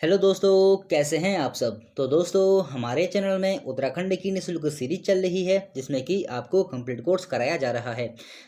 Hello दोस्तों, कैसे हैं आप सब। तो दोस्तों, हमारे चैनल में उत्तराखंड की निःशुल्क सीरीज चल रही है जिसमें कि आपको कंप्लीट कोर्स कराया जा रहा है।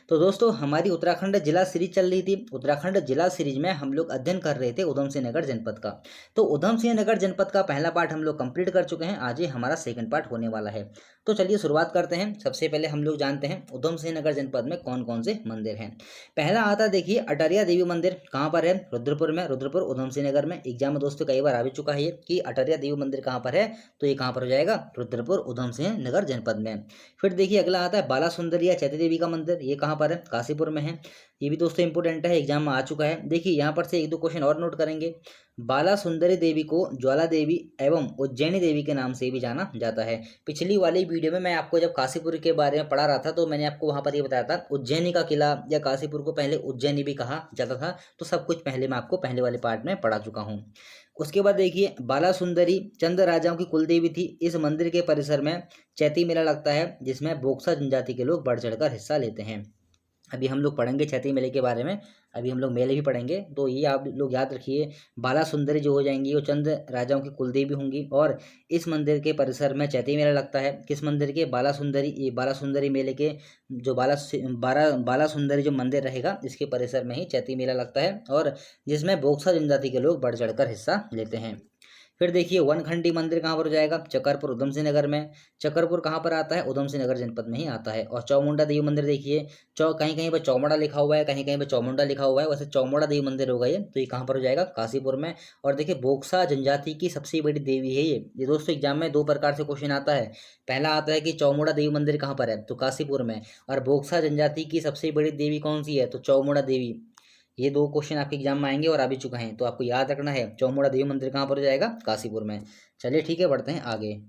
तो दोस्तों, हमारी उत्तराखंड जिला सीरीज चल रही थी। उत्तराखंड जिला सीरीज में हम लोग अध्ययन कर रहे थे उधम सिंह नगर जनपद का। तो उधम सिंह नगर जनपद का पहला पार्ट हम लोग कंप्लीट कर चुके हैं। आज ही हमारा सेकंड पार्ट होने वाला है। तो चलिए शुरुआत करते हैं। सबसे पहले हम लोग जानते हैं उधम सिंह नगर जनपद में कौन कौन से मंदिर हैं। पहला आता देखिए अटरिया देवी मंदिर। कहाँ पर है? रुद्रपुर में। रुद्रपुर उधम सिंह नगर में। एग्जाम में दोस्तों कई बार आ भी चुका है ये कि अटरिया देवी मंदिर कहाँ पर है, तो ये कहाँ पर हो जाएगा? रुद्रपुर उधम सिंह नगर जनपद में। फिर देखिए अगला आता है बाला सुंदरी या चैती देवी का मंदिर। ये कहाँ पर है? काशीपुर में है। ये भी दोस्तों इंपोर्टेंट है, एग्जाम में आ चुका है। देखिए यहाँ पर से एक दो क्वेश्चन और नोट करेंगे। बाला सुंदरी देवी को ज्वाला देवी एवं उज्जैनी देवी के नाम से भी जाना जाता है। पिछली वाली वीडियो में मैं आपको जब काशीपुर के बारे में पढ़ा रहा था तो मैंने आपको वहां पर ये बताया था उज्जैनी का किला या काशीपुर को पहले उज्जैनी भी कहा जाता था। तो सब कुछ पहले मैं आपको पहले वाले पार्ट में पढ़ा चुका हूँ। उसके बाद देखिए बाला सुंदरी चंद राजाओं की कुलदेवी थी। इस मंदिर के परिसर में चैती मेला लगता है जिसमें बोक्सा जनजाति के लोग बढ़ चढ़कर हिस्सा लेते हैं। अभी हम लोग पढ़ेंगे चैती मेले के बारे में। अभी हम लोग मेले भी पढ़ेंगे, तो ये आप लोग याद रखिए। बाला सुंदरी जो हो जाएंगी वो चंद राजाओं की कुलदेवी होंगी और इस मंदिर के परिसर में चैती मेला लगता है। किस मंदिर के? बाला सुंदरी। ये बाला सुंदरी मेले के जो बाला सुंदरी जो मंदिर रहेगा इसके परिसर में ही चैती मेला लगता है और जिसमें बोक्सा जनजाति के लोग बढ़ चढ़कर हिस्सा लेते हैं। फिर देखिए वनखंडी मंदिर कहाँ पर हो जाएगा? चकरपुर उधम सिंह नगर में। चकरपुर कहाँ पर आता है? उधम सिंह नगर जनपद में ही आता है। और चौमुंडा देवी मंदिर देखिए कहीं कहीं पर चौमुंडा लिखा हुआ है, कहीं कहीं पर चौमुंडा लिखा हुआ है। वैसे चौमुंडा देवी मंदिर होगा ये, तो ये कहाँ पर हो जाएगा? काशीपुर में। और देखिए बोक्सा जनजाति की सबसे बड़ी देवी है ये दोस्तों एग्जाम में दो प्रकार से क्वेश्चन आता है। पहला आता है कि चौमुंडा देवी मंदिर कहाँ पर है, तो काशीपुर में। और बोक्सा जनजाति की सबसे बड़ी देवी कौन सी है, तो चौमुंडा देवी। ये दो क्वेश्चन आपके एग्जाम में आएंगे और आ भी चुका है, तो आपको याद रखना है चौमुंडा देवी मंदिर कहाँ पर हो जाएगा? काशीपुर में। चलिए ठीक है, बढ़ते हैं आगे।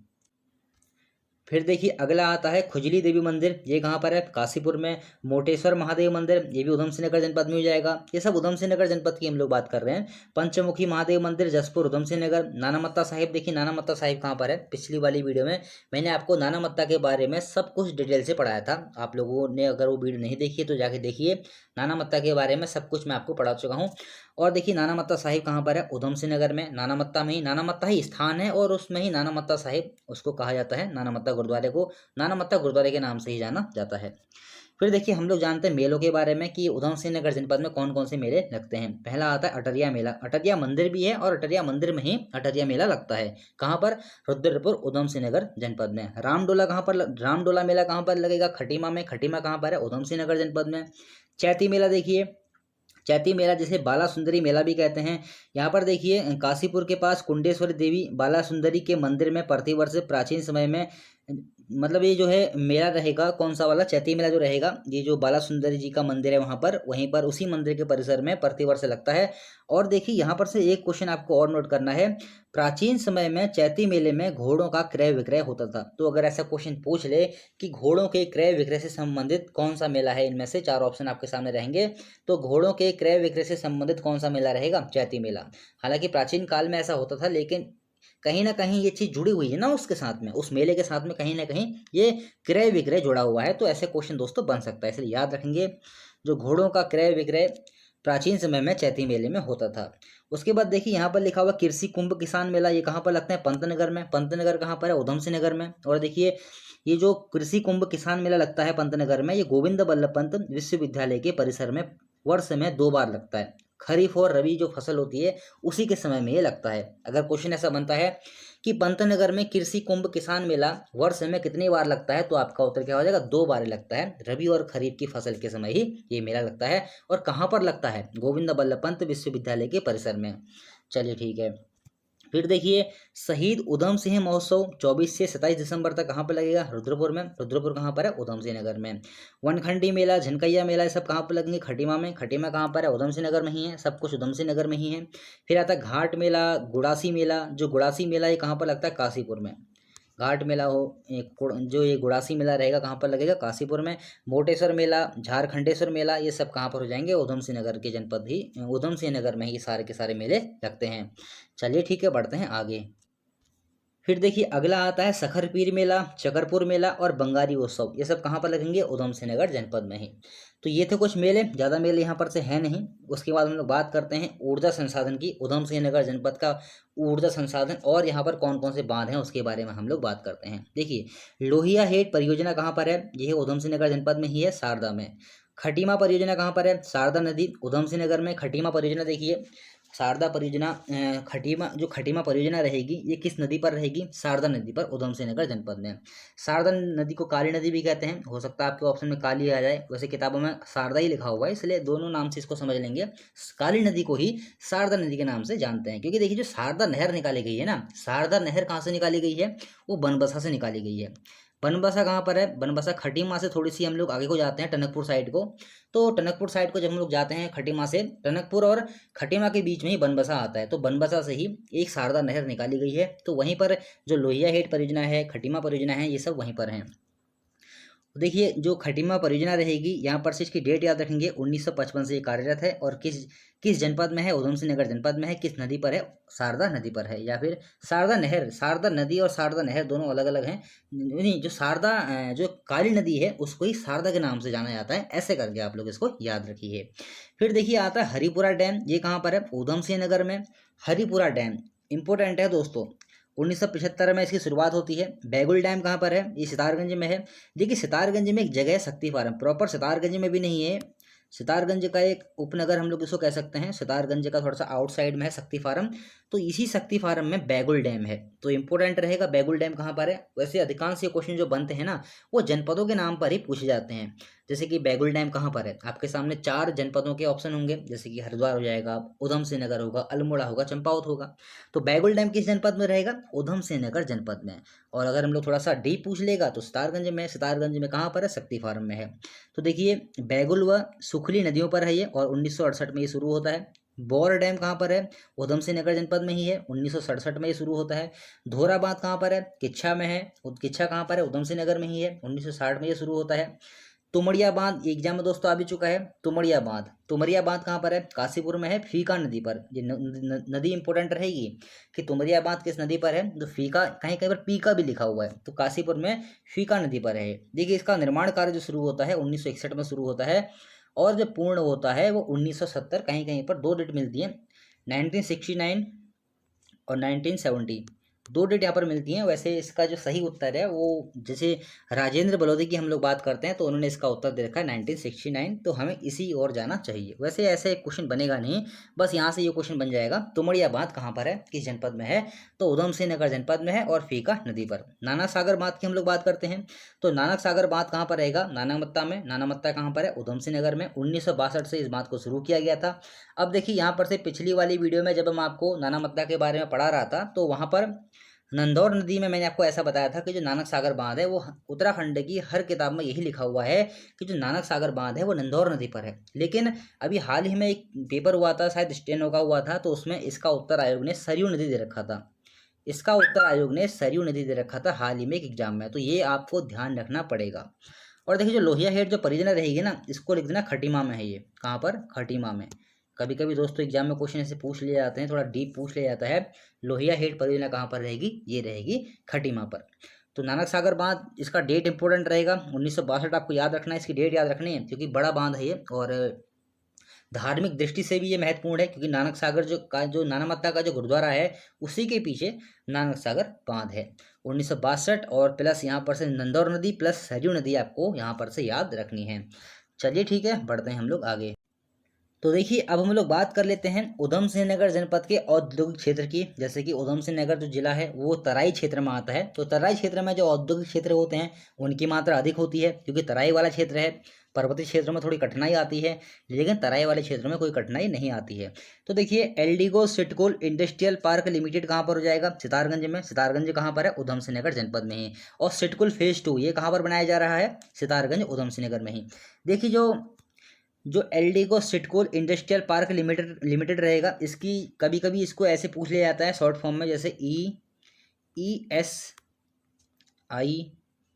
फिर देखिए अगला आता है खुजली देवी मंदिर। ये कहाँ पर है? काशीपुर में। मोटेश्वर महादेव मंदिर ये भी उधम सिंह नगर जनपद में हो जाएगा। ये सब उधम सिंह नगर जनपद की हम लोग बात कर रहे हैं। पंचमुखी महादेव मंदिर जसपुर उधम सिंह नगर। नानामत्ता साहिब देखिए नानामत्ता साहिब कहाँ पर है? पिछली वाली वीडियो में मैंने आपको नानामत्ता के बारे में सब कुछ डिटेल से पढ़ाया था। आप लोगों ने अगर वो वीडियो नहीं देखी है तो जाके देखिए। नानामत्ता के बारे में सब कुछ मैं आपको पढ़ा चुका हूँ। और देखिए नानामत्ता साहिब कहाँ पर है? उधम सिंह नगर में। नानामत्ता में ही नानामत्ता ही स्थान है और उसमें ही नानामत्ता साहिब उसको कहा जाता है। नानामत्ता गुरुद्वारे को नानामत्ता गुरुद्वारे के नाम से ही जाना जाता है। फिर देखिए हम लोग जानते हैं मेलों के बारे में कि उधम सिंह नगर जनपद में कौन कौन से मेले लगते हैं। पहला आता है अटरिया मेला। अटरिया मंदिर भी है और अटरिया मंदिर में ही अटरिया मेला लगता है। कहाँ पर? रुद्रपुर उधम सिंह नगर जनपद में। रामडोला कहाँ पर रामडोला मेला कहाँ पर लगेगा? खटीमा में। खटीमा कहाँ पर है? उधम सिंह नगर जनपद में। चैती मेला देखिए, चैती मेला जिसे बाला सुंदरी मेला भी कहते हैं। यहाँ पर देखिए काशीपुर के पास कुंडेश्वरी देवी बाला सुंदरी के मंदिर में प्रतिवर्ष प्राचीन समय में मतलब ये जो है मेला रहेगा। कौन सा वाला? चैती मेला जो रहेगा, ये जो बाला सुंदरी जी का मंदिर है वहाँ पर, वहीं पर उसी मंदिर के परिसर में प्रतिवर्ष लगता है। और देखिए यहाँ पर से एक क्वेश्चन आपको और नोट करना है। प्राचीन समय में चैती मेले में घोड़ों का क्रय विक्रय होता था। तो अगर ऐसा क्वेश्चन पूछ ले कि घोड़ों के क्रय विक्रय से संबंधित कौन सा मेला है, इनमें से चार ऑप्शन आपके सामने रहेंगे। तो घोड़ों के क्रय विक्रय से संबंधित कौन सा मेला रहेगा? चैती मेला। हालांकि प्राचीन काल में ऐसा होता था, लेकिन कहीं ना कहीं ये चीज जुड़ी हुई है ना उसके साथ में, उस मेले के साथ में कहीं ना कहीं ये क्रय विक्रय जुड़ा हुआ है। तो ऐसे क्वेश्चन दोस्तों बन सकता है, इसलिए याद रखेंगे जो घोड़ों का क्रय विक्रय प्राचीन समय में चैती मेले में होता था। उसके बाद देखिए यहाँ पर लिखा हुआ कृषि कुंभ किसान मेला। ये कहाँ पर लगता है? पंतनगर में। पंतनगर कहाँ पर है? उधम सिंह नगर में। और देखिए ये जो कृषि कुंभ किसान मेला लगता है पंतनगर में, ये गोविंद बल्लभ पंत विश्वविद्यालय के परिसर में वर्ष में 2 बार लगता है। खरीफ और रबी जो फसल होती है उसी के समय में ये लगता है। अगर क्वेश्चन ऐसा बनता है कि पंतनगर में कृषि कुंभ किसान मेला वर्ष में कितनी बार लगता है, तो आपका उत्तर क्या हो जाएगा? 2 बार लगता है। रबी और खरीफ की फसल के समय ही ये मेला लगता है। और कहाँ पर लगता है? गोविंद बल्लभ पंत विश्वविद्यालय के परिसर में। चलिए ठीक है। फिर देखिए शहीद उधम सिंह महोत्सव 24 से 27 दिसंबर तक कहाँ पर लगेगा? रुद्रपुर में। रुद्रपुर कहाँ पर है? उधम सिंह नगर में। वनखंडी मेला झनकैया मेला ये सब कहाँ पर लगेंगे? खटीमा में। खटीमा कहाँ पर है? उधम सिंह नगर में ही है। सब कुछ उधम सिंह नगर में ही है। फिर आता है घाट मेला गुड़ासी मेला। जो गुड़ासी मेला ये कहाँ पर लगता है? काशीपुर में। घाट मेला हो जो ये गुड़ासी मेला रहेगा कहाँ पर लगेगा? काशीपुर में। मोटेश्वर मेला झारखंडेश्वर मेला ये सब कहाँ पर हो जाएंगे? उधम सिंह नगर के जनपद ही उधम सिंह नगर में ही सारे के सारे मेले लगते हैं। चलिए ठीक है, बढ़ते हैं आगे। फिर देखिए अगला आता है सखर पीर मेला, चकरपुर मेला और बंगारी उत्सव। ये सब कहाँ पर लगेंगे? उधम सिंह नगर जनपद में ही। तो ये थे कुछ मेले, ज़्यादा मेले यहाँ पर से है नहीं। उसके बाद हम लोग बात करते हैं ऊर्जा संसाधन की। उधम सिंह नगर जनपद का ऊर्जा संसाधन और यहाँ पर कौन कौन से बांध हैं उसके बारे में हम लोग बात करते हैं। देखिए लोहिया हेड परियोजना कहाँ पर है? ये उधम सिंह नगर जनपद में ही है, शारदा में। खटीमा परियोजना कहाँ पर है? शारदा नदी, उधम सिंह नगर में। खटीमा परियोजना देखिए, शारदा परियोजना खटीमा, जो खटीमा परियोजना रहेगी ये किस नदी पर रहेगी? शारदा नदी पर, उधम सिंह नगर जनपद में। शारदा नदी को काली नदी भी कहते हैं, हो सकता है आपके ऑप्शन में काली आ जाए, वैसे किताबों में शारदा ही लिखा हुआ है, इसलिए दोनों नाम से इसको समझ लेंगे। काली नदी को ही शारदा नदी के नाम से जानते हैं, क्योंकि देखिए जो शारदा नहर निकाली गई है ना, शारदा नहर कहाँ से निकाली गई है? वो बनबसा से निकाली गई है। बनबसा कहाँ पर है? बनबसा खटीमा से थोड़ी सी हम लोग आगे को जाते हैं, टनकपुर साइड को। तो टनकपुर साइड को जब हम लोग जाते हैं खटीमा से, टनकपुर और खटीमा के बीच में ही बनबसा आता है, तो बनबसा से ही एक शारदा नहर निकाली गई है। तो वहीं पर जो लोहिया हेड परियोजना है, खटीमा परियोजना है, ये सब वहीं पर हैं। देखिए जो खटीमा परियोजना रहेगी, यहाँ पर से इसकी डेट याद रखेंगे, 1955 से ये कार्यरत है। और किस किस जनपद में है? उधम सिंह नगर जनपद में है। किस नदी पर है? शारदा नदी पर है, या फिर शारदा नहर। शारदा नदी और शारदा नहर दोनों अलग अलग हैं। नहीं, जो शारदा जो काली नदी है उसको ही शारदा के नाम से जाना जाता है, ऐसे करके आप लोग इसको याद रखिए। फिर देखिए आता है हरिपुरा डैम। ये कहाँ पर है? उधम सिंह नगर में। हरिपुरा डैम इंपॉर्टेंट है दोस्तों, 1975 में इसकी शुरुआत होती है। बैगुल डैम कहाँ पर है? ये सितारगंज में है। देखिए सितारगंज में एक जगह है शक्ति फार्म, प्रॉपर सितारगंज में भी नहीं है, सितारगंज का एक उपनगर हम लोग इसको कह सकते हैं। सितारगंज का थोड़ा सा आउटसाइड में है शक्ति फार्म, तो इसी शक्ति फार्म में बैगुल डैम है। तो इंपॉर्टेंट रहेगा बैगुल डैम कहाँ पर है। वैसे अधिकांश ये क्वेश्चन जो बनते हैं ना, वो जनपदों के नाम पर ही पूछे जाते हैं। जैसे कि बैगुल डैम कहाँ पर है, आपके सामने 4 जनपदों के ऑप्शन होंगे, जैसे कि हरिद्वार हो जाएगा, उधम सिंह नगर होगा, अल्मोड़ा होगा, चंपावत होगा। तो बैगुल डैम किस जनपद में रहेगा? उधम सिंह नगर जनपद में। और अगर हम लोग थोड़ा सा डीप पूछ लेगा तो सितारगंज में। सितारगंज में कहाँ पर है? शक्ति फार्म में है। तो देखिए बैगुल व सुखली नदियों पर है ये, और 1968 में ये शुरू होता है। बौर डैम कहाँ पर है? उधम सिंह नगर जनपद में ही है, 1967 में ये शुरू होता है। धोरा बांध कहाँ पर है? किच्छा में है। किच्छा कहाँ पर है? उधम सिंह नगर में ही है, 1960 में ये शुरू होता है। तुमड़िया बांध एग्जाम में दोस्तों आ भी चुका है। तुमड़िया बांध, तुमरिया बांध कहाँ पर है? काशीपुर में है, फीका नदी पर। ये नदी इंपॉर्टेंट रहेगी कि तुमरिया बांध किस नदी पर है। तो फीका, कहीं कहीं पर पीका भी लिखा हुआ है, तो काशीपुर में फीका नदी पर है। देखिए इसका निर्माण कार्य जो शुरू होता है 1961 में शुरू होता है, और जो पूर्ण होता है वो 1970। कहीं कहीं पर 2 डेट मिलती है, 1969 और 1970, 2 डेट यहाँ पर मिलती हैं। वैसे इसका जो सही उत्तर है वो, जैसे राजेंद्र बलौदी की हम लोग बात करते हैं तो उन्होंने इसका उत्तर दे रखा है 1969, तो हमें इसी ओर जाना चाहिए। वैसे ऐसे क्वेश्चन बनेगा नहीं, बस यहाँ से ये क्वेश्चन बन जाएगा तुमड़िया बांध कहाँ पर है, किस जनपद में है, तो उधम सिंह नगर जनपद में है और फीका नदी पर। नानक सागर बांध की हम लोग बात करते हैं, तो नानक सागर बांध कहाँ पर रहेगा? नानामत्ता में। नानामत्ता कहाँ पर है? उधम सिंह नगर में। 1962 से इस बांध को शुरू किया गया था। अब देखिए यहाँ पर से पिछली वाली वीडियो में जब हम आपको नानामत्ता के बारे में पढ़ा रहा था, तो वहाँ पर नंदौर नदी में मैंने आपको ऐसा बताया था कि जो नानक सागर बांध है वो उत्तराखंड की हर किताब में यही लिखा हुआ है कि जो नानक सागर बांध है वो नंदौर नदी पर है। लेकिन अभी हाल ही में एक पेपर हुआ था, शायद स्टेनो का हुआ था, तो उसमें इसका उत्तर आयोग ने सरयू नदी दे रखा था। इसका उत्तर आयोग ने सरयू नदी दे रखा था हाल ही में एक एग्जाम में, तो ये आपको ध्यान रखना पड़ेगा। और देखिए जो लोहिया हेड जो परियोजना रहेगी ना, इसको लिख देना खटीमा में है। ये कहाँ पर? खटीमा में। कभी कभी दोस्तों एग्जाम में क्वेश्चन ऐसे पूछ लिए जाते हैं, थोड़ा डीप पूछ लिया जाता है। लोहिया हेड परियोजना कहाँ पर रहेगी? ये रहेगी खटीमा पर। तो नानक सागर बांध, इसका डेट इंपॉर्टेंट रहेगा 1962, आपको याद रखना है, इसकी डेट याद रखनी है, क्योंकि बड़ा बांध है ये, और धार्मिक दृष्टि से भी ये महत्वपूर्ण है, क्योंकि नानक सागर जो नानामत्ता का जो गुरुद्वारा है उसी के पीछे नानक सागर बांध है। 1962 और प्लस यहाँ पर से नंदौर नदी प्लस सरयू नदी आपको यहाँ पर से याद रखनी है। चलिए ठीक है, बढ़ते हैं हम लोग आगे। तो देखिए अब हम लोग बात कर लेते हैं उधम सिंह नगर जनपद के औद्योगिक क्षेत्र की। जैसे कि उधम सिंह नगर जो जिला है वो तराई क्षेत्र में आता है, तो तराई क्षेत्र में जो औद्योगिक क्षेत्र होते हैं उनकी मात्रा अधिक होती है, क्योंकि तराई वाला क्षेत्र है। पर्वतीय क्षेत्रों में थोड़ी कठिनाई आती है, लेकिन तराई वाले क्षेत्रों में कोई कठिनाई नहीं आती है। तो देखिए एल्डिगो सिटकोल इंडस्ट्रियल पार्क लिमिटेड कहाँ पर हो जाएगा? सितारगंज में। सितारगंज कहाँ पर है? उधम सिंह नगर जनपद में ही। और सिटकुल फेज 2 ये कहाँ पर बनाया जा रहा है? सितारगंज उधम सिंह नगर में ही। देखिए जो एल्डिगो सिटकोल इंडस्ट्रियल पार्क लिमिटेड रहेगा, इसकी कभी कभी इसको ऐसे पूछ लिया जाता है शॉर्ट फॉर्म में, जैसे ESI,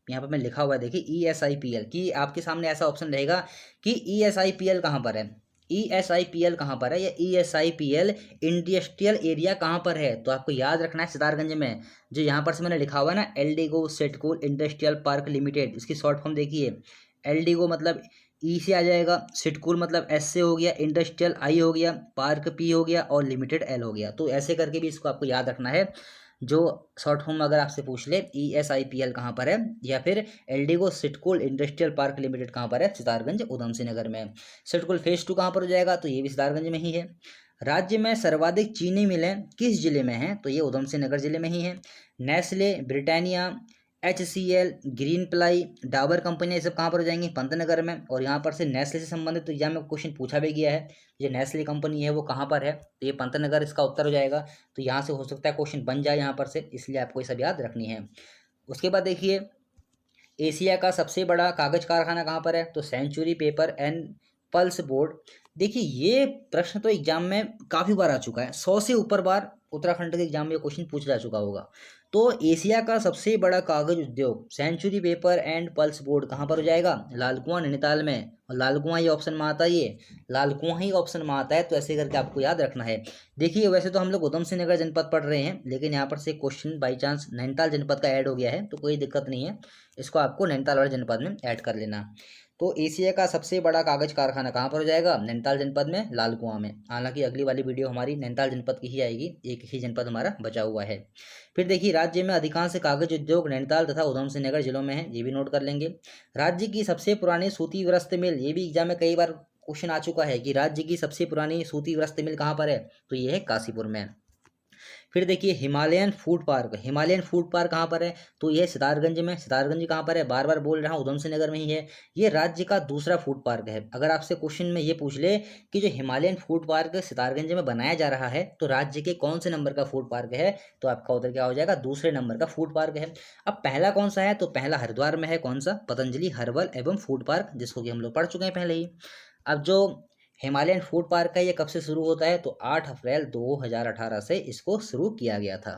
यहाँ पर मैं लिखा हुआ है देखिए ESIPL, कि आपके सामने ऐसा ऑप्शन रहेगा कि ESIPL कहाँ पर है, ESIPL कहाँ पर है, या ESIPL इंडस्ट्रियल एरिया कहाँ पर है, तो आपको याद रखना है सितारगंज में। जो यहाँ पर से मैंने लिखा हुआ है ना, एल्डिगो सिडकुल इंडस्ट्रियल पार्क लिमिटेड, इसकी शॉर्ट फॉर्म देखिए। एल्डिगो मतलब ई से आ जाएगा, सिडकुल मतलब एस से हो गया, इंडस्ट्रियल आई हो गया, पार्क पी हो गया और लिमिटेड एल हो गया। तो ऐसे करके भी इसको आपको याद रखना है। जो शॉर्ट फॉर्म अगर आपसे पूछ ले ESIPL कहाँ पर है, या फिर एल्डिगो सिडकुल इंडस्ट्रियल पार्क लिमिटेड कहाँ पर है, सितारगंज उधम सिंह नगर में। सिडकुल फेज 2 कहाँ पर हो जाएगा, तो ये भी सितारगंज में ही है। राज्य में सर्वाधिक चीनी मिलें किस जिले में हैं, तो ये उधम सिंह नगर जिले में ही है। Nestle, Britannia, HCL, green ply, Dabur कंपनियां, ये सब कहाँ पर हो जाएंगी, पंतनगर में। और यहाँ पर से नेस्ले से संबंधित तो एग्जाम में क्वेश्चन पूछा भी गया है, ये नेस्ले कंपनी है वो कहाँ पर है, तो ये पंतनगर इसका उत्तर हो जाएगा। तो यहाँ से हो सकता है क्वेश्चन बन जाए यहाँ पर से, इसलिए आपको ये सब याद रखनी है। उसके बाद देखिए, एशिया का सबसे बड़ा कागज कारखाना कहाँ पर है, तो Century paper and pulse board. देखिए ये प्रश्न तो एग्जाम में काफ़ी बार आ चुका है, 100 से ऊपर बार उत्तराखंड के एग्जाम में ये क्वेश्चन पूछा जा चुका होगा। तो एशिया का सबसे बड़ा कागज उद्योग Century paper and pulse board कहाँ पर हो जाएगा, लाल कुआं नैनीताल में। और लाल कुआं ये ऑप्शन में आता है, ये लाल कुआं ही ऑप्शन में आता है। तो ऐसे करके आपको याद रखना है। देखिए वैसे तो हम लोग उधम सिंह नगर जनपद पढ़ रहे हैं, लेकिन यहाँ पर से क्वेश्चन बाई चांस नैनीताल जनपद का ऐड हो गया है, तो कोई दिक्कत नहीं है, इसको आपको नैनीताल वाले जनपद में ऐड कर लेना। तो एशिया का सबसे बड़ा कागज कारखाना कहाँ पर हो जाएगा, नैनीताल जनपद में, लाल कुआं में। हालांकि अगली वाली वीडियो हमारी नैनीताल जनपद की ही आएगी, एक ही जनपद हमारा बचा हुआ है। फिर देखिए, राज्य में अधिकांश कागज उद्योग नैनीताल तथा उधम सिंह नगर जिलों में है, ये भी नोट कर लेंगे। राज्य की सबसे पुरानी सूती वस्त्र मिल, ये भी एग्जाम में कई बार क्वेश्चन आ चुका है कि राज्य की सबसे पुरानी सूती वस्त्र मिल कहाँ पर है, तो ये है काशीपुर में। फिर देखिए, Himalayan food park, Himalayan food park कहाँ पर है, तो ये सितारगंज में। सितारगंज कहाँ पर है, बार बार बोल रहा हूँ, उधम सिंह नगर में ही है। ये राज्य का दूसरा फूड पार्क है। अगर आपसे क्वेश्चन में ये पूछ ले कि जो हिमालयन फूड पार्क सितारगंज में बनाया जा रहा है, तो राज्य के कौन से नंबर का फूड पार्क है, तो आपका उत्तर क्या हो जाएगा, दूसरे नंबर का फूड पार्क है। अब पहला कौन सा है, तो पहला हरिद्वार में है, कौन सा, पतंजलि हर्बल एवं फूड पार्क, जिसको कि हम लोग पढ़ चुके हैं पहले ही। अब जो हिमालयन फूड पार्क है, ये कब से शुरू होता है, तो 8 अप्रैल 2018 से इसको शुरू किया गया था।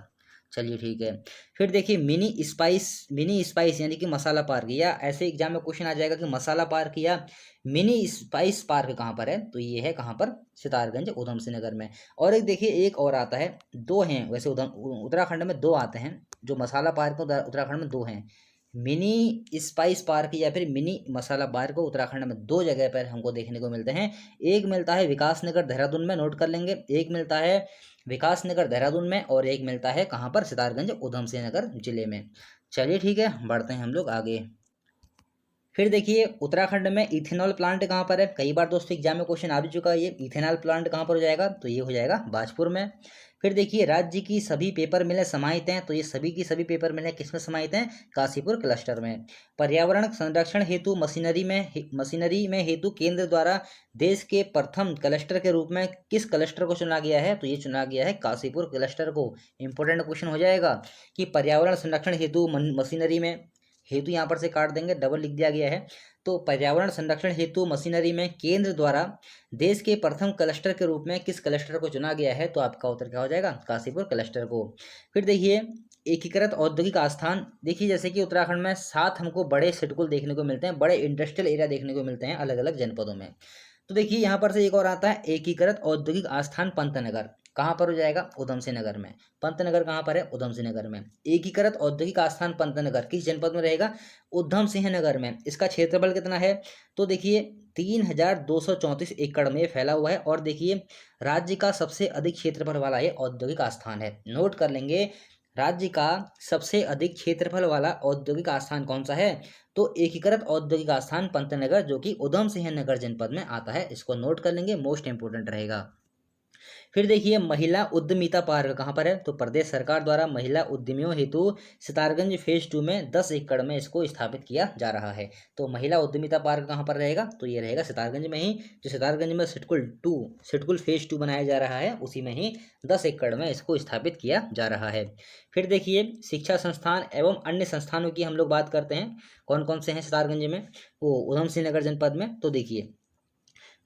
चलिए ठीक है। फिर देखिए, मिनी स्पाइस यानी कि मसाला पार्क, या ऐसे एग्जाम में क्वेश्चन आ जाएगा कि मसाला पार्क या मिनी स्पाइस पार्क कहाँ पर है, तो ये है कहाँ पर, सितारगंज उधम सिंह नगर में। और एक देखिए, एक और आता है, दो हैं वैसे उत्तराखंड में, दो आते हैं जो मसाला पार्क उत्तराखंड में दो हैं। मिनी स्पाइस पार्क या फिर मिनी मसाला पार्क को उत्तराखंड में दो जगह पर हमको देखने को मिलते हैं। एक मिलता है विकास नगर देहरादून में, नोट कर लेंगे, एक मिलता है विकास नगर देहरादून में, और एक मिलता है कहाँ पर, सितारगंज उधम सिंह नगर जिले में। चलिए ठीक है, बढ़ते हैं हम लोग आगे। फिर देखिए, उत्तराखंड में इथेनॉल प्लांट कहाँ पर है, कई बार दोस्तों एग्जाम में क्वेश्चन आ भी चुका है, ये इथेनॉल प्लांट कहाँ पर हो जाएगा, तो ये हो जाएगा बाजपुर में। फिर देखिए, राज्य की सभी पेपर मिलें समाहित हैं, तो ये सभी की सभी पेपर मिलें किसमें समाहित हैं, काशीपुर क्लस्टर में। पर्यावरण संरक्षण हेतु मशीनरी में हेतु केंद्र द्वारा देश के प्रथम क्लस्टर के रूप में किस क्लस्टर को चुना गया है, तो ये चुना गया है काशीपुर क्लस्टर को। इंपॉर्टेंट क्वेश्चन हो जाएगा कि पर्यावरण संरक्षण हेतु मशीनरी में, हेतु यहाँ पर से काट देंगे, डबल लिख दिया गया है। तो पर्यावरण संरक्षण हेतु मशीनरी में केंद्र द्वारा देश के प्रथम क्लस्टर के रूप में किस क्लस्टर को चुना गया है, तो आपका उत्तर क्या हो जाएगा, काशीपुर क्लस्टर को। फिर देखिए, एकीकृत औद्योगिक आस्थान, देखिए जैसे कि उत्तराखंड में 7 हमको बड़े सिडकुल देखने को मिलते हैं, बड़े इंडस्ट्रियल एरिया देखने को मिलते हैं अलग अलग जनपदों में। तो देखिए यहाँ पर से एक और आता है, एकीकृत औद्योगिक आस्थान पंतनगर, कहाँ पर हो जाएगा, उधम सिंह नगर में। पंतनगर कहाँ पर है, उधम सिंह नगर में। एकीकृत औद्योगिक आस्थान पंतनगर किस जनपद में रहेगा, उधम सिंह नगर में। इसका क्षेत्रफल कितना है, तो देखिए 3234 एकड़ में फैला हुआ है। और देखिए, राज्य का सबसे अधिक क्षेत्रफल वाला ये औद्योगिक आस्थान है, नोट कर लेंगे। राज्य का सबसे अधिक क्षेत्रफल वाला औद्योगिक आस्थान कौन सा है, तो एकीकृत औद्योगिक आस्थान पंतनगर, जो कि उधम सिंह नगर जनपद में आता है, इसको नोट कर लेंगे, मोस्ट इंपोर्टेंट रहेगा। फिर देखिए, महिला उद्यमिता पार्क कहाँ पर है, तो प्रदेश सरकार द्वारा महिला उद्यमियों हेतु सितारगंज फेज 2 में 10 एकड़ में इसको स्थापित किया जा रहा है। तो महिला उद्यमिता पार्क कहाँ पर रहेगा, तो ये रहेगा सितारगंज में ही। जो सितारगंज में सिडकुल फेज 2 बनाया जा रहा है, उसी में ही 10 एकड़ में इसको स्थापित किया जा रहा है। फिर देखिए, शिक्षा संस्थान एवं अन्य संस्थानों की हम लोग बात करते हैं, कौन कौन से हैं सितारगंज में, वो उधम सिंह नगर जनपद में। तो देखिए,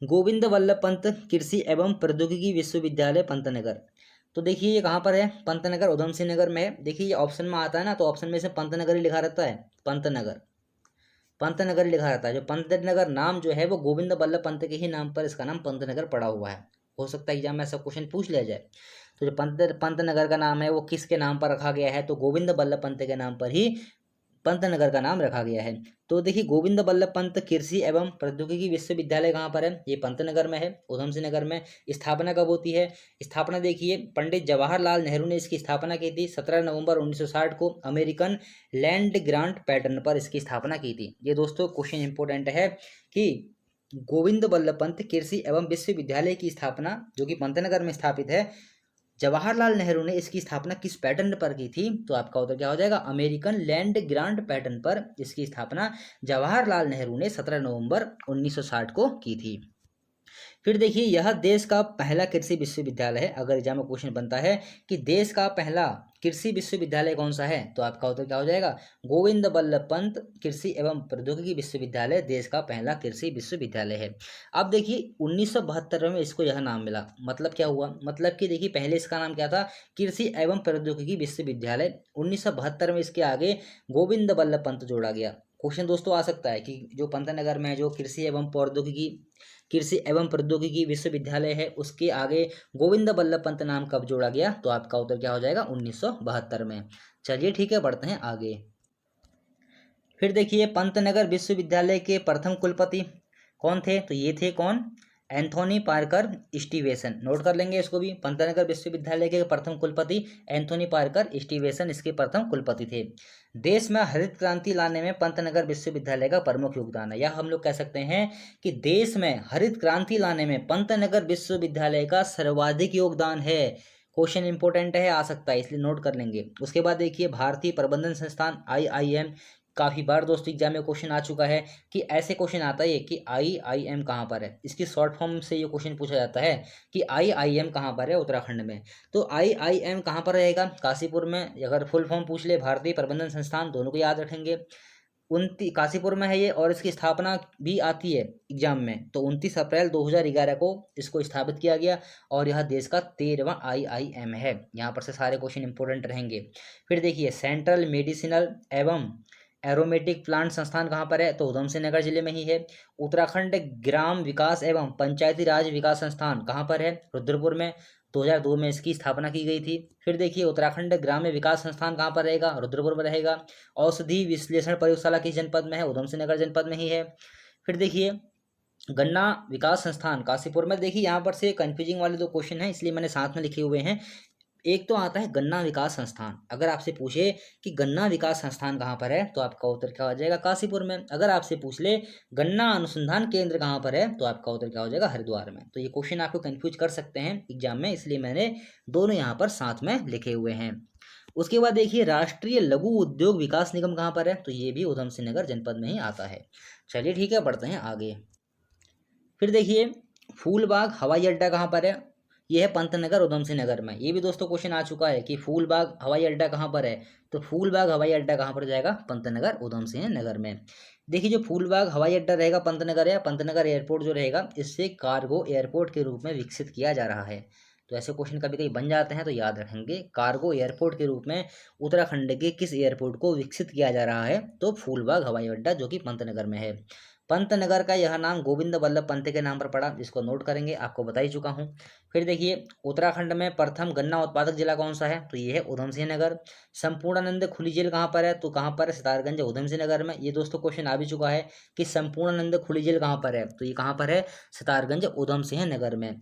गोविंद वल्लभ पंत कृषि एवं प्रौद्योगिकी विश्वविद्यालय पंतनगर, तो देखिए ये कहाँ पर है, पंतनगर उधम सिंह नगर में है। देखिए ये ऑप्शन में आता है ना, तो ऑप्शन में से पंतनगर ही लिखा रहता है, पंतनगर पंतनगर ही लिखा रहता है। जो पंतनगर नाम जो है वो गोविंद बल्लभ पंत के ही नाम पर इसका नाम पंतनगर पड़ा हुआ है। हो सकता है एग्जाम में ऐसा क्वेश्चन पूछ लिया जाए। तो जो पंतनगर का नाम है वो किसके नाम पर रखा गया है, तो गोविंद बल्लभ पंत के नाम पर ही पंतनगर का नाम रखा गया है। तो देखिए गोविंद बल्लभ पंत कृषि एवं प्रौद्योगिकी विश्वविद्यालय कहाँ पर है, ये पंतनगर में है, उधम सिंह नगर में। स्थापना कब होती है, स्थापना देखिए पंडित जवाहरलाल नेहरू ने इसकी स्थापना की थी 17 नवंबर 1960 को अमेरिकन लैंड ग्रांट पैटर्न पर इसकी स्थापना की थी। ये दोस्तों क्वेश्चन इंपॉर्टेंट है कि गोविंद बल्लभ पंत कृषि एवं विश्वविद्यालय की स्थापना जो कि पंतनगर में स्थापित है, जवाहरलाल नेहरू ने इसकी स्थापना किस पैटर्न पर की थी, तो आपका उत्तर क्या हो जाएगा, अमेरिकन लैंड ग्रांट पैटर्न पर इसकी स्थापना जवाहरलाल नेहरू ने 17 नवंबर 1960 को की थी। फिर देखिए यह देश का पहला कृषि विश्वविद्यालय है। अगर एग्जाम में क्वेश्चन बनता है कि देश का पहला कृषि विश्वविद्यालय कौन सा है, तो आपका उत्तर क्या हो जाएगा, गोविंद बल्लभ पंत कृषि एवं प्रौद्योगिकी विश्वविद्यालय देश का पहला कृषि विश्वविद्यालय है। अब देखिए 1972 में इसको यह नाम मिला। मतलब क्या हुआ, मतलब कि देखिए पहले इसका नाम क्या था, कृषि एवं प्रौद्योगिकी विश्वविद्यालय। 1972 में इसके आगे गोविंद बल्लभ पंत जोड़ा गया। क्वेश्चन दोस्तों आ सकता है कि जो पंतनगर में जो कृषि एवं प्रौद्योगिकी विश्वविद्यालय है उसके आगे गोविंद बल्लभ पंत नाम कब जोड़ा गया, तो आपका उत्तर क्या हो जाएगा, 1972 में। चलिए ठीक है, बढ़ते हैं आगे। फिर देखिए पंतनगर विश्वविद्यालय के प्रथम कुलपति कौन थे, तो ये थे कौन, एंथोनी पार्कर स्टीवेसन। नोट कर लेंगे इसको भी। पंतनगर विश्वविद्यालय के प्रथम कुलपति एंथोनी पार्कर स्टीवेसन इसके प्रथम कुलपति थे। देश में हरित क्रांति लाने में पंतनगर विश्वविद्यालय का प्रमुख योगदान है। या हम लोग कह सकते हैं कि देश में हरित क्रांति लाने में पंतनगर विश्वविद्यालय का सर्वाधिक योगदान है। क्वेश्चन इंपॉर्टेंट है, आ सकता है, इसलिए नोट कर लेंगे। उसके बाद देखिए भारतीय प्रबंधन संस्थान IIM, काफ़ी बार दोस्तों एग्जाम में क्वेश्चन आ चुका है कि ऐसे क्वेश्चन आता है कि IIM कहाँ पर है। इसकी शॉर्ट फॉर्म से ये क्वेश्चन पूछा जाता है कि IIM कहाँ पर है उत्तराखंड में। तो IIM कहाँ पर रहेगा, काशीपुर में। अगर फुल फॉर्म पूछ ले भारतीय प्रबंधन संस्थान, दोनों को याद रखेंगे। काशीपुर में है ये, और इसकी स्थापना भी आती है एग्जाम में। तो 29 अप्रैल 2011 को इसको स्थापित किया गया और यह देश का 13वां IIM है। यहाँ पर से सारे क्वेश्चन इंपॉर्टेंट रहेंगे। फिर देखिए सेंट्रल मेडिसिनल एवं एरोमेटिक प्लांट संस्थान कहाँ पर है, तो उधम सिंह नगर जिले में ही है। उत्तराखंड ग्राम विकास एवं पंचायती राज विकास संस्थान कहाँ पर है, रुद्रपुर में। 2002 में इसकी स्थापना की गई थी। फिर देखिए उत्तराखंड ग्राम्य विकास संस्थान कहाँ पर रहेगा, रुद्रपुर में रहेगा। औषधि विश्लेषण प्रयोगशाला किस जनपद में है, उधम सिंह नगर जनपद में ही है। फिर देखिए गन्ना विकास संस्थान काशीपुर में। देखिए यहाँ पर से कंफ्यूजिंग वाले दो क्वेश्चन हैं, इसलिए मैंने साथ में लिखे हुए हैं। एक तो आता है गन्ना विकास संस्थान। अगर आपसे पूछे कि गन्ना विकास संस्थान कहाँ पर है, तो आपका उत्तर क्या हो जाएगा, काशीपुर में। अगर आपसे पूछ ले गन्ना अनुसंधान केंद्र कहाँ पर है, तो आपका उत्तर क्या हो जाएगा, हरिद्वार में। तो ये क्वेश्चन आपको कंफ्यूज कर सकते हैं एग्जाम में, इसलिए मैंने दोनों यहाँ पर साथ में लिखे हुए हैं। उसके बाद देखिए राष्ट्रीय लघु उद्योग विकास निगम कहाँ पर है, तो ये भी उधम सिंह नगर जनपद में ही आता है। चलिए ठीक है, बढ़ते हैं आगे। फिर देखिए फूलबाग हवाई अड्डा कहाँ पर है, ये है पंतनगर उधम सिंह नगर में। ये भी दोस्तों क्वेश्चन आ चुका है कि फूलबाग हवाई अड्डा कहाँ पर है, तो फूलबाग हवाई अड्डा कहाँ पर जाएगा, पंतनगर उधम सिंह नगर में। देखिए जो फूलबाग हवाई अड्डा रहेगा पंतनगर, या पंतनगर एयरपोर्ट जो रहेगा, इससे कार्गो एयरपोर्ट के रूप में विकसित किया जा रहा है। तो ऐसे क्वेश्चन कभी कभी बन जाते हैं, तो याद रखेंगे कार्गो एयरपोर्ट के रूप में उत्तराखंड के किस एयरपोर्ट को विकसित किया जा रहा है, तो फूलबाग हवाई अड्डा जो कि पंतनगर में है। पंतनगर का यह नाम गोविंद बल्लभ पंत के नाम पर पड़ा, जिसको नोट करेंगे, आपको बता ही चुका हूँ। फिर देखिए उत्तराखंड में प्रथम गन्ना उत्पादक जिला कौन सा है, तो ये है उधम सिंह नगर। संपूर्णानंद खुली जेल कहाँ पर है, तो कहाँ पर है, सितारगंज उधम सिंह नगर में। ये दोस्तों क्वेश्चन आ भी चुका है कि संपूर्णानंद खुली जेल कहाँ पर है, तो ये कहाँ पर है, सितारगंज उधम सिंह नगर में।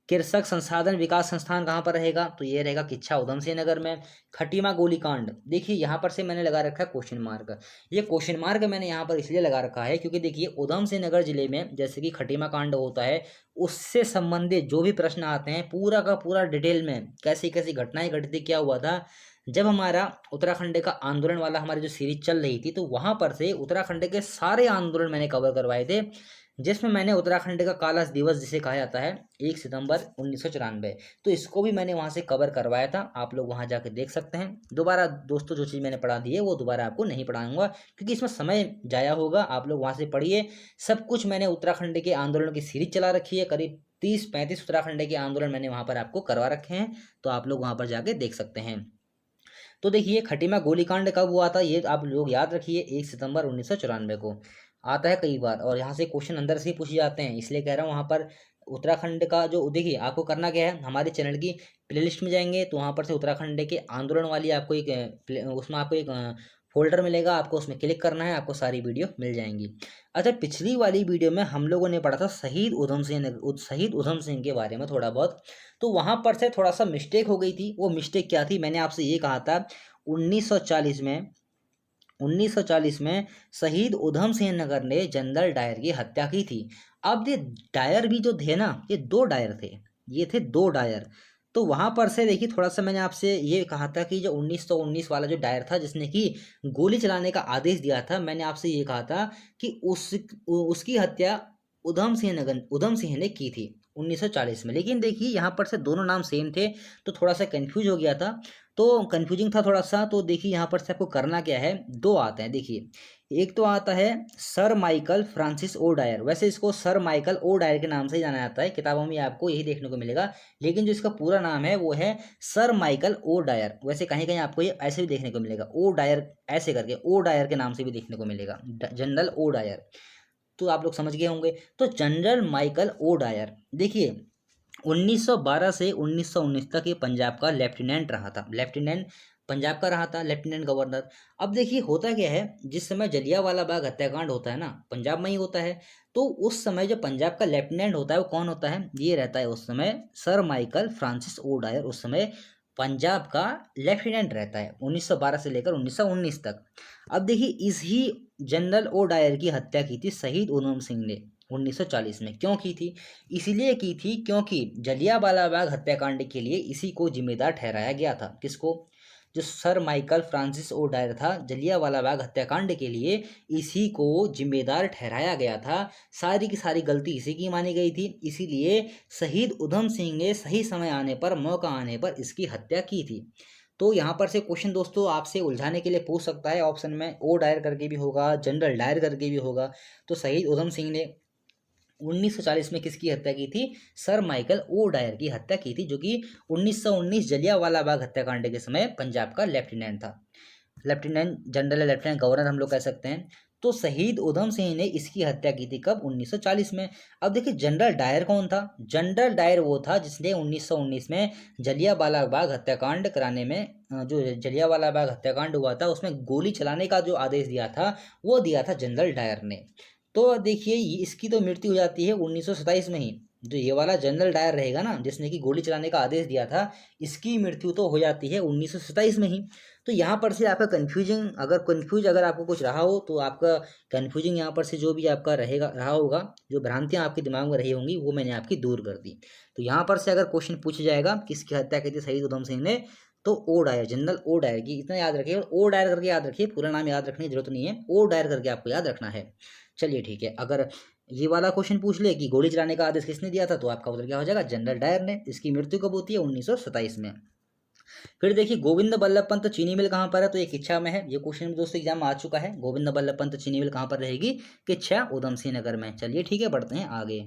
कृषक संसाधन विकास संस्थान कहाँ पर रहेगा, तो ये रहेगा किच्छा उधम सिंह नगर में। खटीमा गोलीकांड, देखिए यहाँ पर से मैंने लगा रखा है क्वेश्चन मार्क। ये क्वेश्चन मार्क मैंने यहाँ पर इसलिए लगा रखा है क्योंकि देखिए उधम सिंह नगर जिले में जैसे कि खटीमा कांड होता है, उससे संबंधित जो भी प्रश्न आते हैं पूरा का पूरा डिटेल में कैसी कैसी घटनाएं घटी थी, क्या हुआ था। जब हमारा उत्तराखंड का आंदोलन वाला हमारी जो सीरीज चल रही थी, तो वहां पर से उत्तराखंड के सारे आंदोलन मैंने कवर करवाए थे, जिसमें मैंने उत्तराखंड का काला दिवस जिसे कहा जाता है 1 सितंबर 1994, तो इसको भी मैंने वहाँ से कवर करवाया था। आप लोग वहाँ जाके देख सकते हैं। दोबारा दोस्तों जो चीज़ मैंने पढ़ा दी है वो दोबारा आपको नहीं पढ़ाऊंगा, क्योंकि इसमें समय जाया होगा। आप लोग वहाँ से पढ़िए, सब कुछ मैंने उत्तराखंड के आंदोलन की सीरीज चला रखी है। करीब 30-35 उत्तराखंड के आंदोलन मैंने वहाँ पर आपको करवा रखे हैं, तो आप लोग वहाँ पर जाके देख सकते हैं। तो देखिए खटीमा गोलीकांड कब हुआ था, ये आप लोग याद रखिए, 1 सितंबर 1994 को। आता है कई बार, और यहाँ से क्वेश्चन अंदर से ही पूछे जाते हैं, इसलिए कह रहा हूँ वहाँ पर उत्तराखंड का जो देखिए आपको करना क्या है, हमारे चैनल की प्लेलिस्ट में जाएंगे तो वहाँ पर से उत्तराखंड के आंदोलन वाली आपको एक उसमें आपको एक फोल्डर मिलेगा, आपको उसमें क्लिक करना है, आपको सारी वीडियो मिल जाएंगी। अच्छा, पिछली वाली वीडियो में हम लोगों ने पढ़ा था शहीद उधम सिंह के बारे में थोड़ा बहुत, तो वहाँ पर से थोड़ा सा मिस्टेक हो गई थी। वो मिस्टेक क्या थी, मैंने आपसे ये कहा था 1940 में शहीद उधम सिंह नगर ने जनरल डायर की हत्या की थी। अब ये डायर भी जो थे ना, ये दो डायर थे, ये थे दो डायर। तो वहां पर से देखिए थोड़ा सा मैंने आपसे ये कहा था कि जो 1919 वाला जो डायर था जिसने कि गोली चलाने का आदेश दिया था, मैंने आपसे ये कहा था कि उसकी हत्या उधम सिंह ने की थी 1940 में। लेकिन देखिए यहाँ पर से दोनों नाम सेम थे, तो थोड़ा सा कंफ्यूज हो गया था, तो कंफ्यूजिंग था थोड़ा सा। तो देखिए यहाँ पर से आपको करना क्या है, दो आते हैं देखिए। एक तो आता है sir Michael Francis O Dyer, वैसे इसको सर माइकल ओ डायर के नाम से ही जाना जाता है, किताबों में आपको यही देखने को मिलेगा, लेकिन जो इसका पूरा नाम है वो है सर माइकल ओ डायर। वैसे कहीं कहीं आपको ये ऐसे भी देखने को मिलेगा, ओ डायर ऐसे करके, ओ डायर के नाम से भी देखने को मिलेगा, जनरल ओ डायर। तो आप लोग समझ गए होंगे। तो जनरल माइकल ओ डायर देखिए 1912 से 1919 तक ये पंजाब का लेफ्टिनेंट रहा था, लेफ्टिनेंट पंजाब का रहा था, लेफ्टिनेंट गवर्नर। अब देखिए होता क्या है, जिस समय जलियांवाला बाग हत्याकांड होता है ना, पंजाब में ही होता है, तो उस समय जो पंजाब का लेफ्टिनेंट होता है वो कौन होता है, ये रहता है उस समय sir Michael Francis O Dyer, उस समय पंजाब का लेफ्टिनेंट रहता है 1912 से लेकर 1919 तक। अब देखिए इसी जनरल ओ डायर की हत्या की थी शहीद उधम सिंह ने 1940 में। क्यों की थी, इसलिए की थी क्योंकि जलियांवाला बाग हत्याकांड के लिए इसी को जिम्मेदार ठहराया गया था। किसको, जो sir Michael Francis O Dyer था, जलियांवाला बाग हत्याकांड के लिए इसी को जिम्मेदार ठहराया गया था। सारी की सारी गलती इसी की मानी गई थी, इसीलिए शहीद उधम सिंह ने सही समय आने पर, मौका आने पर इसकी हत्या की थी। तो यहाँ पर से क्वेश्चन दोस्तों आपसे उलझाने के लिए पूछ सकता है, ऑप्शन में ओ डायर करके भी होगा, जनरल डायर करके भी होगा। तो शहीद उधम सिंह ने 1940 में किसकी हत्या की थी, सर माइकल ओ डायर की हत्या की थी, जो कि 1919 जलियांवाला बाग हत्याकांड के समय पंजाब का लेफ्टिनेंट था, लेफ्टिनेंट जनरल, लेफ्टिनेंट गवर्नर हम लोग कह सकते हैं। तो शहीद उधम सिंह ने इसकी हत्या की थी कब, 1940 में। अब देखिए जनरल डायर कौन था, जनरल डायर वो था जिसने 1919 में जलियांवाला बाग हत्याकांड कराने में, जो जलियांवाला बाग हत्याकांड हुआ था उसमें गोली चलाने का जो आदेश दिया था, वो दिया था जनरल डायर ने। तो देखिए इसकी तो मृत्यु हो जाती है 1927 में ही, जो ये वाला जनरल डायर रहेगा ना जिसने कि गोली चलाने का आदेश दिया था, इसकी मृत्यु तो हो जाती है 1927 में ही। तो यहाँ पर से आपका अगर आपको कुछ रहा हो तो आपका कन्फ्यूजिंग यहाँ पर से जो भी आपका रहा होगा, जो भ्रांतियाँ आपके दिमाग में रही होंगी वो मैंने आपकी दूर कर दी। तो यहाँ पर से अगर क्वेश्चन पूछा जाएगा किसकी हत्या की थी शहीद उधम सिंह ने, तो O Dyer, general O Dyer की, इतना याद रखिए, ओ डायर करके याद रखिए, पूरा नाम याद रखने की जरूरत नहीं है, ओ डायर करके आपको याद रखना है। चलिए ठीक है, अगर ये वाला क्वेश्चन पूछ ले कि गोली चलाने का आदेश किसने दिया था, तो आपका उत्तर क्या हो जाएगा, जनरल डायर ने। इसकी मृत्यु कब होती है, 1927 में। फिर देखिए गोविंद बल्लभ पंत चीनी मिल कहाँ पर है, तो ये किच्छा में है। ये क्वेश्चन भी दोस्तों एग्जाम में आ चुका है, गोविंद बल्लभ पंत चीनी मिल कहाँ पर रहेगी, किच्छा उधम सिंह नगर में। चलिए ठीक है, बढ़ते हैं आगे।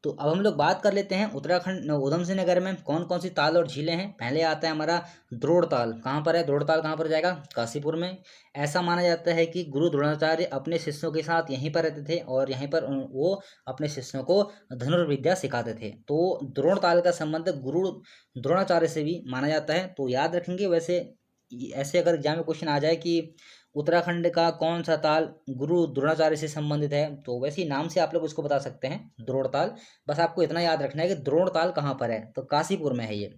तो अब हम लोग बात कर लेते हैं उत्तराखंड उधम सिंह नगर में कौन कौन सी ताल और झीलें हैं। पहले आता है हमारा द्रोण ताल, कहाँ पर है, द्रोण ताल कहाँ पर जाएगा, काशीपुर में। ऐसा माना जाता है कि गुरु द्रोणाचार्य अपने शिष्यों के साथ यहीं पर रहते थे और यहीं पर वो अपने शिष्यों को धनुर्विद्या सिखाते थे। तो द्रोण ताल का संबंध गुरु द्रोणाचार्य से भी माना जाता है, तो याद रखेंगे। वैसे ऐसे अगर एग्जाम में क्वेश्चन आ जाए कि उत्तराखंड का कौन सा ताल गुरु द्रोणाचार्य से संबंधित है, तो वैसे ही नाम से आप लोग उसको बता सकते हैं, द्रोण ताल। बस आपको इतना याद रखना है कि द्रोण ताल कहाँ पर है, तो काशीपुर में है ये।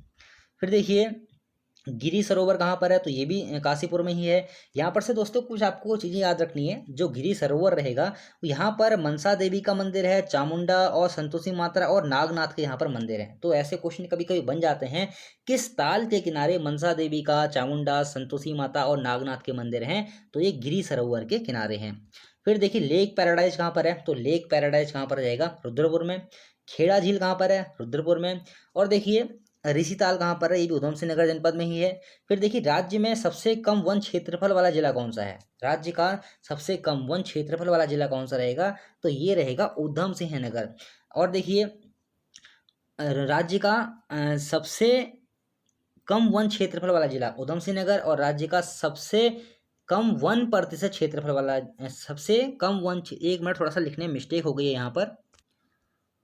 फिर देखिए गिरी सरोवर कहाँ पर है, तो ये भी काशीपुर में ही है। यहाँ पर से दोस्तों कुछ आपको चीज़ें याद रखनी है। जो गिरी सरोवर रहेगा यहाँ पर मनसा देवी का मंदिर है, चामुंडा और संतोषी माता और नागनाथ के यहाँ पर मंदिर है। तो ऐसे क्वेश्चन कभी कभी बन जाते हैं, किस ताल के किनारे मनसा देवी का, चामुंडा, संतोषी माता और नागनाथ के मंदिर हैं, तो ये गिरी सरोवर के किनारे हैं। फिर देखिए लेक पैराडाइज कहाँ पर है, तो लेक पैराडाइज कहाँ पर रहेगा, रुद्रपुर में। खेड़ा झील कहाँ पर है, रुद्रपुर में। और देखिए ऋषि ताल कहाँ पर है, ये भी उधम सिंह नगर जनपद में ही है। फिर देखिए राज्य में सबसे कम वन क्षेत्रफल वाला जिला कौन सा है, राज्य का सबसे कम वन क्षेत्रफल वाला जिला कौन सा रहेगा, तो ये रहेगा उधम सिंह नगर। और देखिए राज्य का सबसे कम वन क्षेत्रफल वाला जिला उधम सिंह नगर, और राज्य का सबसे कम 1% क्षेत्रफल वाला, सबसे कम एक मिनट, थोड़ा सा लिखने में मिस्टेक हो गई है यहाँ पर।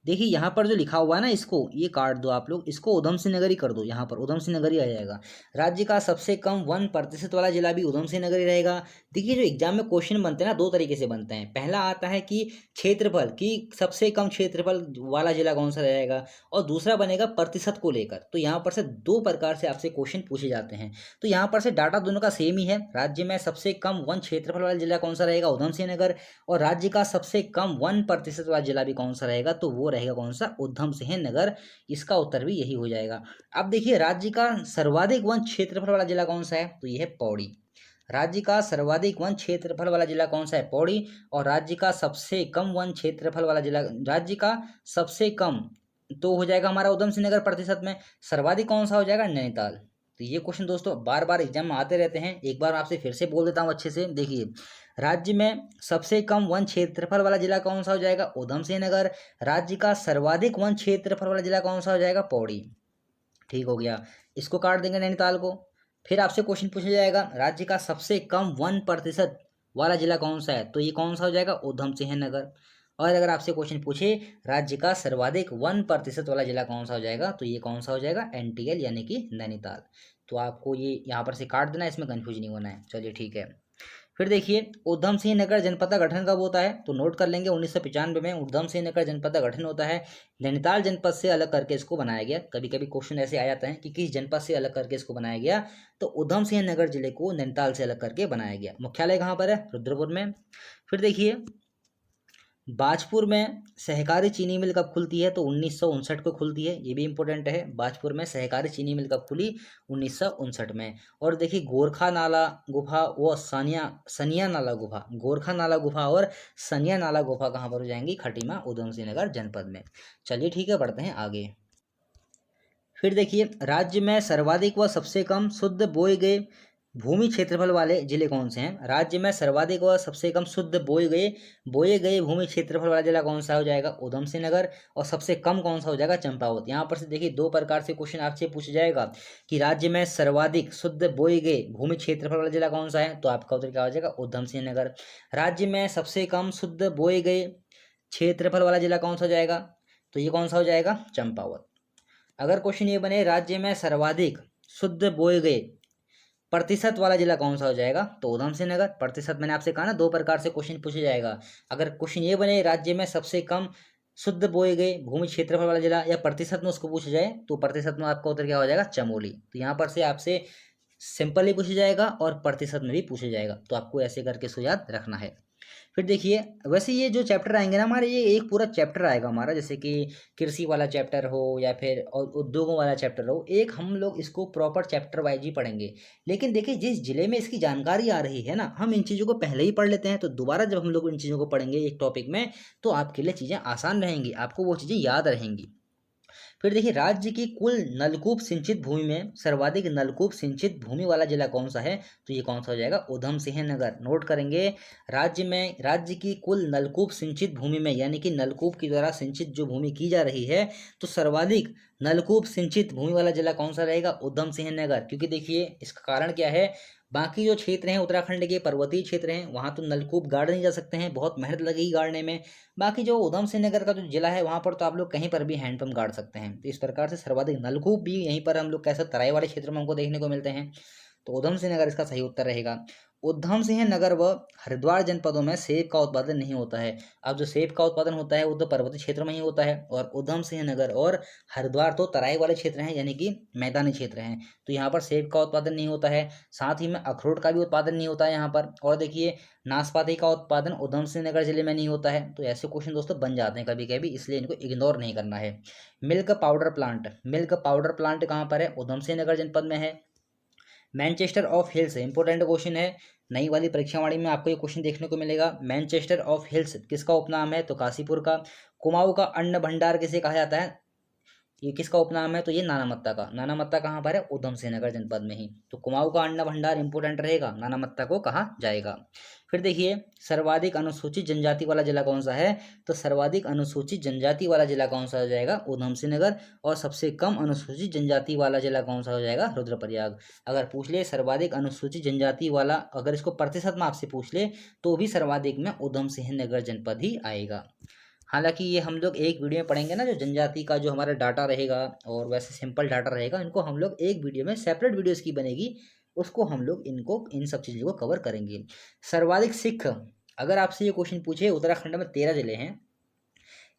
देखिए यहाँ पर जो लिखा हुआ है ना, इसको ये काट दो आप लोग, इसको उधम सिंह नगर ही कर दो, यहाँ पर उधम सिंह नगर ही आ जाएगा। राज्य का सबसे कम 1% वाला जिला भी उधम सिंह नगर ही रहेगा। देखिए जो एग्जाम में क्वेश्चन बनते हैं ना, दो तरीके से बनते हैं। पहला आता है कि क्षेत्रफल की सबसे कम क्षेत्रफल वाला जिला कौन सा रहेगा, और दूसरा बनेगा प्रतिशत को लेकर। तो यहाँ पर से दो प्रकार से आपसे क्वेश्चन पूछे जाते हैं। तो यहाँ पर से डाटा दोनों का सेम ही है। राज्य में सबसे कम 1 क्षेत्रफल वाला जिला कौन सा रहेगा, उधम सिंह नगर। और राज्य का सबसे कम 1% वाला जिला भी कौन सा रहेगा, तो वो रहेगा कौन सा, उधम सिंह नगर। इसका उत्तर भी यही हो जाएगा। अब देखिए राज्य का सर्वाधिक 1 क्षेत्रफल वाला जिला कौन सा है, तो यह है पौड़ी। राज्य का सर्वाधिक 1 क्षेत्रफल वाला जिला कौन सा है, पौड़ी। और राज्य का सबसे कम 1 क्षेत्रफल वाला जिला, राज्य का सबसे कम तो हो जाएगा हमारा उधम सिंह नगर प्रतिशत में। सर्वाधिक कौन सा हो जाएगा, नैनीताल। तो ये क्वेश्चन दोस्तों बार बार एग्जाम में आते रहते हैं। एक बार आपसे फिर से बोल देता हूँ अच्छे से, देखिए राज्य में सबसे कम 1 क्षेत्रफल वाला जिला कौन सा हो जाएगा, उधम सिंह नगर। राज्य का सर्वाधिक 1 क्षेत्रफल वाला जिला कौन सा हो जाएगा, पौड़ी। ठीक हो गया, इसको काट देंगे नैनीताल को। फिर आपसे क्वेश्चन पूछा जाएगा राज्य का सबसे कम 1% वाला जिला कौन सा है, तो ये कौन सा हो जाएगा, उधम सिंह नगर। और अगर आपसे क्वेश्चन पूछे राज्य का सर्वाधिक 1% वाला जिला कौन सा हो जाएगा, तो ये कौन सा हो जाएगा, एनटीएल यानी कि नैनीताल। तो आपको ये यहाँ पर से काट देना, इसमें कंफ्यूज नहीं होना है। चलिए ठीक है। फिर देखिए उधम सिंह नगर जनपद का गठन कब होता है, तो नोट कर लेंगे 1995 में उधम सिंह नगर जनपद का गठन होता है। नैनीताल जनपद से अलग करके इसको बनाया गया। कभी कभी क्वेश्चन ऐसे आ जाते हैं कि किस जनपद से अलग करके इसको बनाया गया, तो उधम सिंह नगर जिले को नैनीताल से अलग करके बनाया गया। मुख्यालय कहाँ पर है, रुद्रपुर में। फिर देखिए बाजपुर में सहकारी चीनी मिल कब खुलती है, तो 1959 को खुलती है। ये भी इंपॉर्टेंट है, बाजपुर में सहकारी चीनी मिल कब खुली, 1959 में। और देखिए गोरखा नाला गुफा व सनिया नाला गुफा, गोरखा नाला गुफा और सनिया नाला गुफा कहाँ पर हो जाएंगी, खटीमा उधम सिंह नगर जनपद में। चलिए ठीक है, बढ़ते हैं आगे। फिर देखिए राज्य में सर्वाधिक व सबसे कम शुद्ध बोए गए भूमि क्षेत्रफल वाले जिले कौन से हैं। राज्य में सर्वाधिक व सबसे कम शुद्ध बोए गए भूमि क्षेत्रफल वाला जिला कौन सा हो जाएगा, उधम सिंह नगर। और सबसे कम कौन सा हो जाएगा, चंपावत। यहाँ पर से देखिए दो प्रकार से क्वेश्चन आपसे पूछा जाएगा कि राज्य में सर्वाधिक शुद्ध बोए गए भूमि क्षेत्रफल वाला जिला कौन सा है, तो आपका उत्तर क्या हो जाएगा, उधम सिंह नगर। राज्य में सबसे कम शुद्ध बोए गए क्षेत्रफल वाला जिला कौन सा हो जाएगा, तो ये कौन सा हो जाएगा, चंपावत। अगर क्वेश्चन ये बने राज्य में सर्वाधिक शुद्ध बोए गए प्रतिशत वाला जिला कौन सा हो जाएगा, तो उधम सिंह नगर। प्रतिशत मैंने आपसे कहा ना, दो प्रकार से क्वेश्चन पूछा जाएगा। अगर क्वेश्चन ये बने राज्य में सबसे कम शुद्ध बोए गए भूमि क्षेत्रफल वाला जिला, या प्रतिशत में उसको पूछा जाए, तो प्रतिशत में आपका उत्तर क्या हो जाएगा, चमोली। तो यहाँ पर से आपसे सिंपल ही पूछा जाएगा और प्रतिशत में भी पूछा जाएगा, तो आपको ऐसे करके इसको याद रखना है। फिर देखिए वैसे ये जो चैप्टर आएंगे ना हमारे, ये एक पूरा चैप्टर आएगा हमारा, जैसे कि कृषि वाला चैप्टर हो या फिर उद्योगों वाला चैप्टर हो, एक हम लोग इसको प्रॉपर चैप्टर वाइज ही पढ़ेंगे। लेकिन देखिए जिस जिले में इसकी जानकारी आ रही है ना, हम इन चीज़ों को पहले ही पढ़ लेते हैं, तो दोबारा जब हम लोग इन चीज़ों को पढ़ेंगे एक टॉपिक में, तो आपके लिए चीज़ें आसान रहेंगी, आपको वो चीज़ें याद रहेंगी। फिर देखिए राज्य की कुल नलकूप सिंचित भूमि में सर्वाधिक नलकूप सिंचित भूमि वाला जिला कौन सा है, तो ये कौन सा हो जाएगा, उधम सिंह नगर। नोट करेंगे राज्य की कुल नलकूप सिंचित भूमि में, यानी कि नलकूप की द्वारा सिंचित जो भूमि की जा रही है, तो सर्वाधिक नलकूप सिंचित भूमि वाला जिला कौन सा रहेगा, उधम सिंह नगर। क्योंकि देखिए इसका कारण क्या है, बाकी जो क्षेत्र हैं उत्तराखंड के पर्वतीय क्षेत्र हैं, वहाँ तो नलकूप गाड़ नहीं जा सकते हैं, बहुत मेहनत लगेगी गाड़ने में। बाकी जो उधम सिंह नगर का जो जिला है, वहाँ पर तो आप लोग कहीं पर भी हैंडपंप गाड़ सकते हैं। तो इस प्रकार से सर्वाधिक नलकूप भी यहीं पर हम लोग कैसे तराई वाले क्षेत्र में हमको देखने को मिलते हैं। तो उधम सिंह नगर इसका सही उत्तर रहेगा। उधम सिंह नगर व हरिद्वार जनपदों में सेब का उत्पादन नहीं होता है। अब जो सेब का उत्पादन होता है वो तो पर्वतीय क्षेत्र में ही होता है, और उधम सिंह नगर और हरिद्वार तो तराई वाले क्षेत्र हैं, यानी कि मैदानी क्षेत्र हैं। तो यहाँ पर सेब का उत्पादन नहीं होता है। साथ ही में अखरोट का भी उत्पादन नहीं होता है यहाँ पर। और देखिए नाशपाती का उत्पादन उधम सिंह नगर जिले में नहीं होता है। तो ऐसे क्वेश्चन दोस्तों बन जाते हैं कभी कभी, इसलिए इनको इग्नोर नहीं करना है। मिल्क पाउडर प्लांट कहाँ पर है, उधम सिंह नगर जनपद में है। Manchester of hills important question है, नई वाली परीक्षावाणी में आपको ये क्वेश्चन देखने को मिलेगा। मैनचेस्टर ऑफ हिल्स किसका उपनाम है, तो काशीपुर का। कुमाऊं का अन्न भंडार किसे कहा जाता है, ये किसका उपनाम है? तो ये नानामत्ता का। नानामत्ता कहाँ पर है? उधम सिंह नगर जनपद में ही। तो कुमाऊं का अन्न भंडार इंपोर्टेंट रहेगा, नानामत्ता को कहा जाएगा। फिर देखिए सर्वाधिक अनुसूचित जनजाति वाला जिला कौन सा है? तो सर्वाधिक अनुसूचित जनजाति वाला जिला कौन सा हो जाएगा? उधम सिंह नगर। और सबसे कम अनुसूचित जनजाति वाला जिला कौन सा हो जाएगा? रुद्रप्रयाग। अगर पूछ ले सर्वाधिक अनुसूचित जनजाति वाला, अगर इसको प्रतिशत में आपसे पूछ ले तो भी सर्वाधिक में उधम सिंह नगर जनपद ही आएगा। हालांकि ये हम लोग एक वीडियो में पढ़ेंगे ना, जो जनजाति का जो हमारा डाटा रहेगा और वैसे सिंपल डाटा रहेगा, इनको हम लोग एक वीडियो में सेपरेट वीडियो इसकी बनेगी, उसको हम लोग इनको इन सब चीज़ों को कवर करेंगे। सर्वाधिक सिख, अगर आपसे ये क्वेश्चन पूछे, उत्तराखंड में 13 जिले हैं,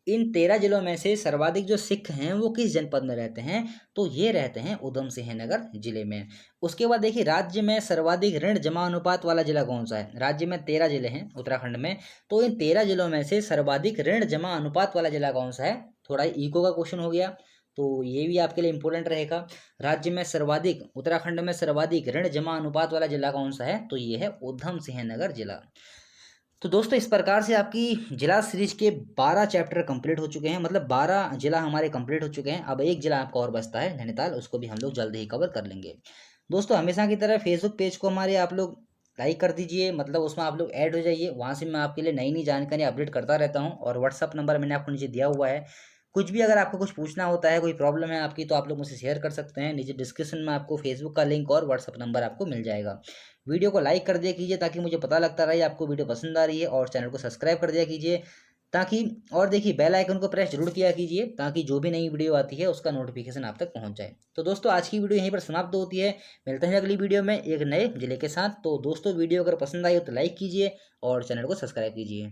इन 13 जिलों में से सर्वाधिक जो सिख हैं वो किस जनपद में रहते हैं? तो ये रहते हैं उधम सिंह नगर जिले में। उसके बाद देखिए राज्य में सर्वाधिक ऋण जमा अनुपात वाला जिला कौन सा है? राज्य में 13 जिले हैं उत्तराखंड में, तो इन 13 जिलों में से सर्वाधिक ऋण जमा अनुपात वाला जिला कौन सा है? थोड़ा इको का क्वेश्चन हो गया, तो ये भी आपके लिए इंपॉर्टेंट रहेगा। राज्य में सर्वाधिक, उत्तराखंड में सर्वाधिक ऋण जमा अनुपात वाला जिला कौन सा है? तो ये है उधम सिंह नगर जिला। तो दोस्तों इस प्रकार से आपकी जिला सीरीज के 12 चैप्टर कंप्लीट हो चुके हैं, मतलब 12 जिला हमारे कंप्लीट हो चुके हैं। अब एक जिला आपका और बचता है नैनीताल, उसको भी हम लोग जल्द ही कवर कर लेंगे। दोस्तों हमेशा की तरह फेसबुक पेज को हमारे आप लोग लाइक कर दीजिए, मतलब उसमें आप लोग ऐड हो जाइए, वहाँ से मैं आपके लिए नई नई जानकारी अपडेट करता रहता हूँ। और व्हाट्सअप नंबर मैंने आपको नीचे दिया हुआ है, कुछ भी अगर आपको कुछ पूछना होता है, कोई प्रॉब्लम है आपकी, तो आप लोग मुझसे शेयर कर सकते हैं। नीचे डिस्क्रिप्शन में आपको फेसबुक का लिंक और व्हाट्सअप नंबर आपको मिल जाएगा। वीडियो को लाइक कर दिया कीजिए ताकि मुझे पता लगता रहे आपको वीडियो पसंद आ रही है, और चैनल को सब्सक्राइब कर दिया कीजिए ताकि, और देखिए बेल आइकन को प्रेस जरूर किया कीजिए ताकि जो भी नई वीडियो आती है उसका नोटिफिकेशन आप तक पहुंच जाए। तो दोस्तों आज की वीडियो यहीं पर समाप्त होती है, मिलते हैं अगली वीडियो में एक नए जिले के साथ। तो दोस्तों वीडियो अगर पसंद आई हो तो लाइक कीजिए और चैनल को सब्सक्राइब कीजिए।